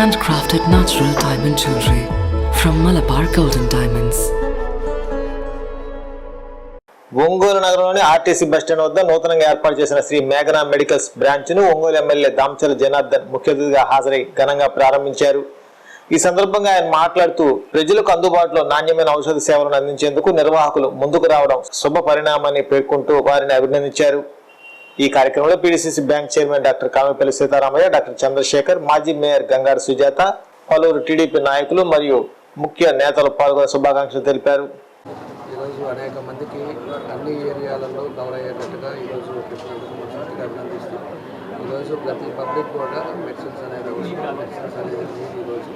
handcrafted natural diamond jewelry from Malabar Golden Diamonds. Ongole నగరంలోని RTC bus stand వద్ద నూతనంగా ఏర్పాటు చేసిన శ్రీ మేఘనా మెడికల్స్ బ్రాంచ్ ను ఒంగోలు ఎమ్మెల్యే దామచర్ల జనార్దన్ ముఖ్య అతిథిగా హాజరై ఘనంగా ప్రారంభించారు. ఈ సందర్భంగా ఆయన మాట్లాడుతూ ప్రజలకు అందుబాటులో నాణ్యమైన ఔషధ సేవలను అందించేందుకు నిర్వాహకులు ముందుకు రావడం శుభ పరిణామాన్ని పేర్కొంటూ వారిని అభినందించారు. ఈ కార్యక్రమంలో PDCC bank chairman doctor Kamepalli Seetharamaiah, doctor Chandrasekhar, మాజీ మేయర్ గంగారు సుజాత, పలువురు టీడీపీ నాయకులు మరియు ముఖ్య నేతలు పాల్గొని శుభాకాంక్షలు తెలిపారు. ఈరోజు అనేక మందికి అన్ని ఏరియాలలో కవర్ అయ్యేటట్టుగా ఈరోజు పెట్టినందుకు అభినందిస్తాం. ఈరోజు ప్రతి పబ్లిక్ కూడా మెడిసిన్స్ అనేది అవసరం. మెడిసిన్స్ అనేది ఈరోజు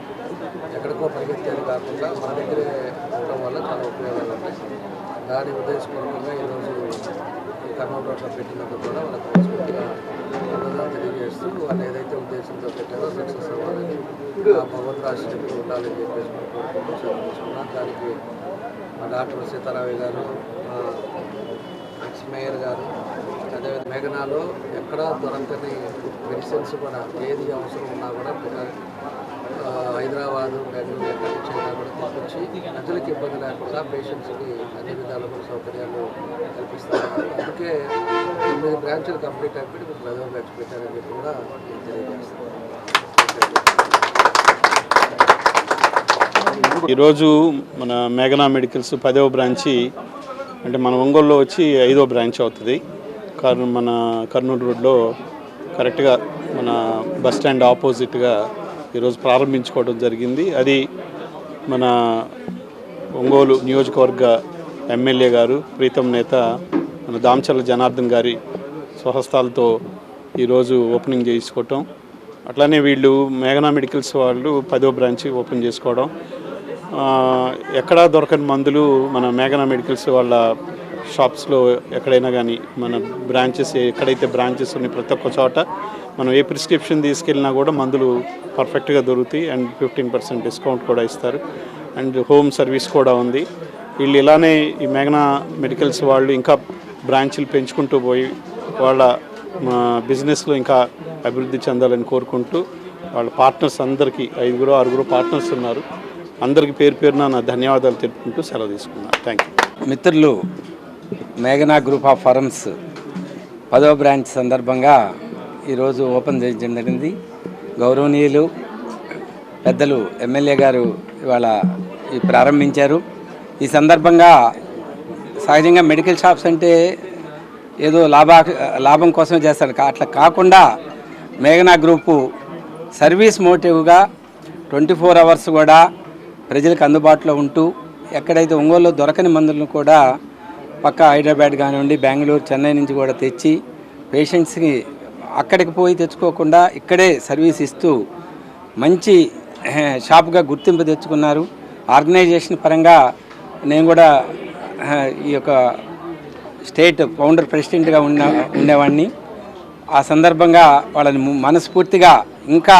ఎక్కడికో పరిగెత్తేది కాకుండా మన దగ్గరే ఉండడం వల్ల చాలా ఉపయోగాలు ఉన్నాయి. దాని ఉద్దేశపూర్వకంగా ఈరోజు కర్నూలు రోడ్లో పెట్టినందుకు కూడా వాళ్ళకి మనస్ఫూర్తిగా అభినందనలు తెలియజేస్తూ వాళ్ళు ఏదైతే ఉద్దేశంతో పెట్టారో సక్సెస్ అవ్వాలని భగవంతుడు ఆశీస్సులు ఉండాలని చెప్పేసి మనం కోరుకుంటూ తీసుకున్నాం. దానికి మా డాక్టర్ సీతారామయ్య గారు, మా ఎక్స్ మేయర్ గారు, అదేవిధంగా మేఘనాలో ఎక్కడా దొరకని మెడిసిన్స్ కూడా ఏది అవసరం ఉన్నా కూడా హైదరాబాదు, బెంగళూరు ఎక్కడి నుంచి అయినా కూడా తీసుకొచ్చి ప్రజలకు ఇబ్బంది లేకుండా పేషెంట్స్కి అన్ని విధాలు కూడా సౌకర్యాలు కల్పిస్తారు. అందుకే 9 బ్రాంచ్లు కంప్లీట్ అయిపోయి ఇప్పుడు 10వ బ్రాంచ్ పెట్టారని చెప్పి కూడా తెలియజేస్తాను. ఈరోజు మన మేఘనా మెడికల్స్ 10వ బ్రాంచి అంటే మన ఒంగోలులో వచ్చి 5వ బ్రాంచ్ అవుతుంది. మన కర్నూలు రోడ్లో కరెక్ట్గా మన బస్ స్టాండ్ ఆపోజిట్గా ఈరోజు ప్రారంభించుకోవడం జరిగింది. అది మన ఒంగోలు నియోజకవర్గ ఎమ్మెల్యే గారు, ప్రీతం నేత మన దామచర్ల జనార్దన్ గారి స్వహస్తాలతో ఈరోజు ఓపెనింగ్ చేసుకోవటం, అట్లానే వీళ్ళు మేఘనా మెడికల్స్ వాళ్ళు 10వ బ్రాంచ్ ఓపెన్ చేసుకోవడం, ఎక్కడా దొరకని మందులు మన మేఘనా మెడికల్స్ వాళ్ళ షాప్స్లో ఎక్కడైనా కానీ మన బ్రాంచెస్ ఎక్కడైతే బ్రాంచెస్ ఉన్నాయి ప్రతి ఒక్క చోట మనం ఏ ప్రిస్క్రిప్షన్ తీసుకెళ్ళినా కూడా మందులు పర్ఫెక్ట్గా దొరుకుతాయి. అండ్ 15% డిస్కౌంట్ కూడా ఇస్తారు. అండ్ హోమ్ సర్వీస్ కూడా ఉంది. వీళ్ళు ఇలానే ఈ మేఘనా మెడికల్స్ వాళ్ళు ఇంకా బ్రాంచ్లు పెంచుకుంటూ పోయి వాళ్ళ బిజినెస్లో ఇంకా అభివృద్ధి చెందాలని కోరుకుంటూ వాళ్ళ పార్ట్నర్స్ అందరికీ 5-6 పార్ట్నర్స్ ఉన్నారు. అందరికీ పేరు పేరున నా ధన్యవాదాలు తెలుపుకుంటూ సెలవు తీసుకున్నాను. Thank you. మిత్రులు, మేఘనా గ్రూప్ ఆఫ్ ఫర్మ్స్ 10వ బ్రాంచ్ సందర్భంగా ఈరోజు ఓపెన్ చేయడం జరిగింది. గౌరవనీయులు పెద్దలు ఎమ్మెల్యే గారు ఇవాళ ప్రారంభించారు. ఈ సందర్భంగా సహజంగా మెడికల్ షాప్స్ అంటే ఏదో లాభం కోసమే చేస్తారు. అట్లా కాకుండా మేఘనా గ్రూపు సర్వీస్ మోటివ్గా 24 అవర్స్ కూడా ప్రజలకు అందుబాటులో ఉంటూ ఎక్కడైతే ఒంగోలులో దొరకని మందులను కూడా పక్క హైదరాబాద్ కానివ్వండి, బెంగళూరు, చెన్నై నుంచి కూడా తెచ్చి పేషెంట్స్కి అక్కడికి పోయి తెచ్చుకోకుండా ఇక్కడే సర్వీస్ ఇస్తూ మంచి షాప్గా గుర్తింపు తెచ్చుకున్నారు. ఆర్గనైజేషన్ పరంగా నేను కూడా ఈ యొక్క స్టేట్ ఫౌండర్ ప్రెసిడెంట్గా ఉండేవాడిని. ఆ సందర్భంగా వాళ్ళని మనస్ఫూర్తిగా ఇంకా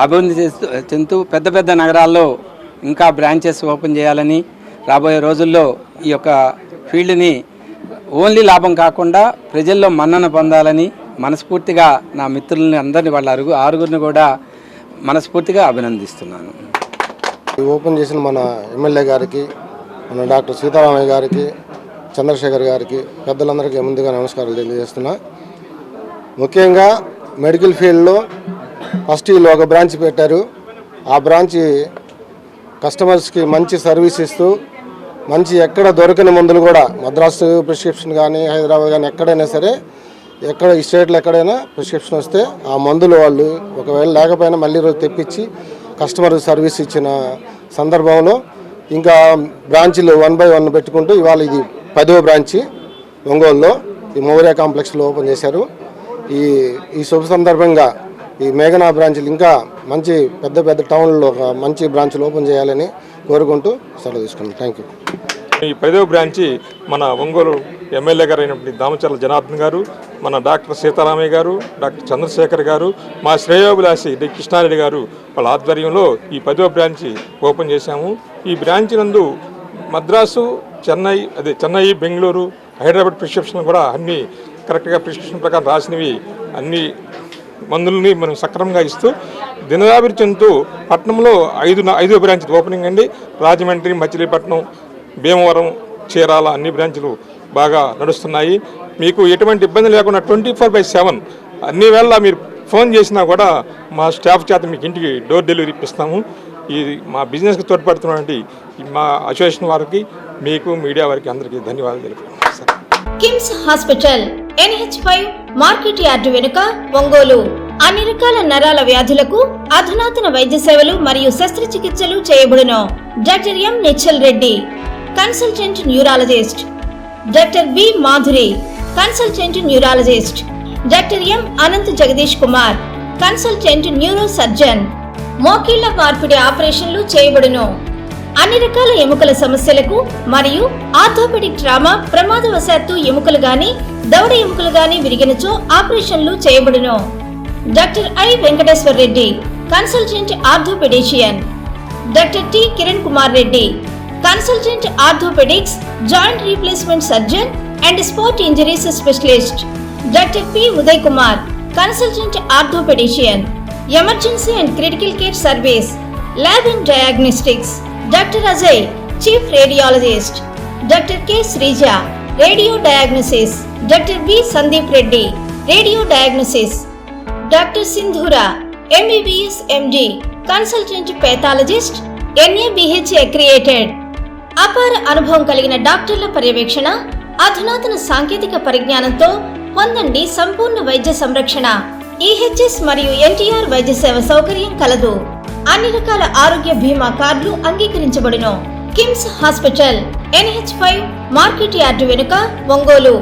అభివృద్ధి చెందుతూ పెద్ద పెద్ద నగరాల్లో ఇంకా బ్రాంచెస్ ఓపెన్ చేయాలని, రాబోయే రోజుల్లో ఈ యొక్క ఫీల్డ్ని ఓన్లీ లాభం కాకుండా ప్రజల్లో మన్నన పొందాలని మనస్ఫూర్తిగా నా మిత్రులని అందరినీ వాళ్ళ 6గురిని కూడా మనస్ఫూర్తిగా అభినందిస్తున్నాను. ఓపెన్ చేసిన మన ఎమ్మెల్యే గారికి, మన డాక్టర్ సీతారామయ్య గారికి, చంద్రశేఖర్ గారికి, పెద్దలందరికీ ముందుగా నమస్కారాలు తెలియజేస్తున్నా. ముఖ్యంగా మెడికల్ ఫీల్డ్లో ఫస్ట్ వీళ్ళు ఒక బ్రాంచ్ పెట్టారు. ఆ బ్రాంచ్ కస్టమర్స్కి మంచి సర్వీస్ ఇస్తూ మంచి ఎక్కడ దొరకని మందులు కూడా మద్రాసు ప్రిస్క్రిప్షన్ కానీ హైదరాబాద్ కానీ ఎక్కడైనా సరే ఎక్కడ ఈ స్టేట్లో ఎక్కడైనా ప్రిస్క్రిప్షన్ వస్తే ఆ మందులు వాళ్ళు ఒకవేళ లేకపోయినా మళ్ళీ రోజు తెప్పించి కస్టమర్ సర్వీస్ ఇచ్చిన సందర్భంలో ఇంకా బ్రాంచ్లు 1 by 1 పెట్టుకుంటూ ఇవాళ ఇది 10వ బ్రాంచి ఒంగోలులో ఈ మౌర్య కాంప్లెక్స్లో ఓపెన్ చేశారు. ఈ శుభ సందర్భంగా ఈ మేఘనా బ్రాంచ్లు ఇంకా మంచి పెద్ద పెద్ద టౌన్లో మంచి బ్రాంచ్లు ఓపెన్ చేయాలని కోరుకుంటూ సెలవు తీసుకున్నాను. Thank you. ఈ 10వ బ్రాంచి మన ఒంగోలు ఎమ్మెల్యే గారు అయినటువంటి దామచర్ల జనార్దన్ గారు, మన డాక్టర్ సీతారామయ్య గారు, డాక్టర్ చంద్రశేఖర్ గారు, మా శ్రేయోభిలాషి డి కృష్ణారెడ్డి గారు వాళ్ళ ఆధ్వర్యంలో ఈ 10వ బ్రాంచి ఓపెన్ చేశాము. ఈ బ్రాంచ్ నందు మద్రాసు, చెన్నై, బెంగళూరు, హైదరాబాద్ ప్రిస్క్రిప్షన్ కూడా అన్నీ కరెక్ట్గా ప్రిస్క్రిప్షన్ ప్రకారం రాసినవి అన్నీ మందులని మనం సక్రమంగా ఇస్తూ దినదాభివృద్ధి చెందుతూ పట్టణంలో 5 బ్రాంచ్ ఓపెనింగ్ అండి. రాజమండ్రి, మచిలీపట్నం, భీమవరం, చీరాల అన్ని బ్రాంచ్లు బాగా నడుస్తున్నాయి. మీకు ఎటువంటి ఇబ్బంది లేకుండా 24/7 అన్ని వేళ మీరు ఫోన్ చేసినా కూడా మా స్టాఫ్ చేత మీకు ఇంటికి డోర్ డెలివరీ ఇప్పిస్తాము. ఇది మా బిజినెస్కి తోడ్పడుతున్నటువంటి మా అసోసియేషన్ వారికి, మీకు, మీడియా వారికి అందరికీ ధన్యవాదాలు తెలుపుతున్నాను. KIMS hospital NH5 market yard వెనుక, ఒంగోలు. అన్ని రకాల నరాల వ్యాధులకు అధునాతన వైద్య సేవలు మరియు శస్త్రచికిత్సలు చేయబడును. Doctor M Nichal Reddy, consultant neurologist. Doctor B Madhuri, consultant neurologist. Doctor M Anant Jagadish Kumar, consultant neurosurgeon. మోకీళ్ల మార్పిడి ఆపరేషన్లు చేయబడును. అన్ని రకాల ఎముకల సమస్యలకు మరియు ఆర్థోపెడిక్ ట్రామా, ప్రమాదవశాత్తు ఎముకలు గాని దవడ ఎముకలు గాని విరిగినచో ఆపరేషన్లు చేయబడును. Doctor I Venkateshwar Reddy, consultant orthopaedician. Doctor T Kiran Kumar Reddy, consultant orthopaedics, joint replacement surgeon and sport injuries specialist. Doctor P Uday Kumar, consultant orthopaedician. Emergency and critical care service, lab and diagnostics. Doctor Ajay, chief radiologist. Doctor K Sreeja, radio diagnosis. Doctor B Sandeep Reddy, radio diagnosis. Doctor Sindhura, MBBS MD, consultant pathologist, NABH accredited. అపార అనుభవం కలిగిన డాక్టర్ల పర్యవేక్షణ, అధునాతన సాంకేతిక పరిజ్ఞానంతో పొందండి సంపూర్ణ వైద్య సంరక్షణ. EHS మరియు NTR వైద్య సేవ సౌకర్యం కలదు. అన్ని రకాల ఆరోగ్య బీమా కార్డులు అంగీకరించబడును. KIMS hospital NH5 market yard వెనుక, ఒంగోలు.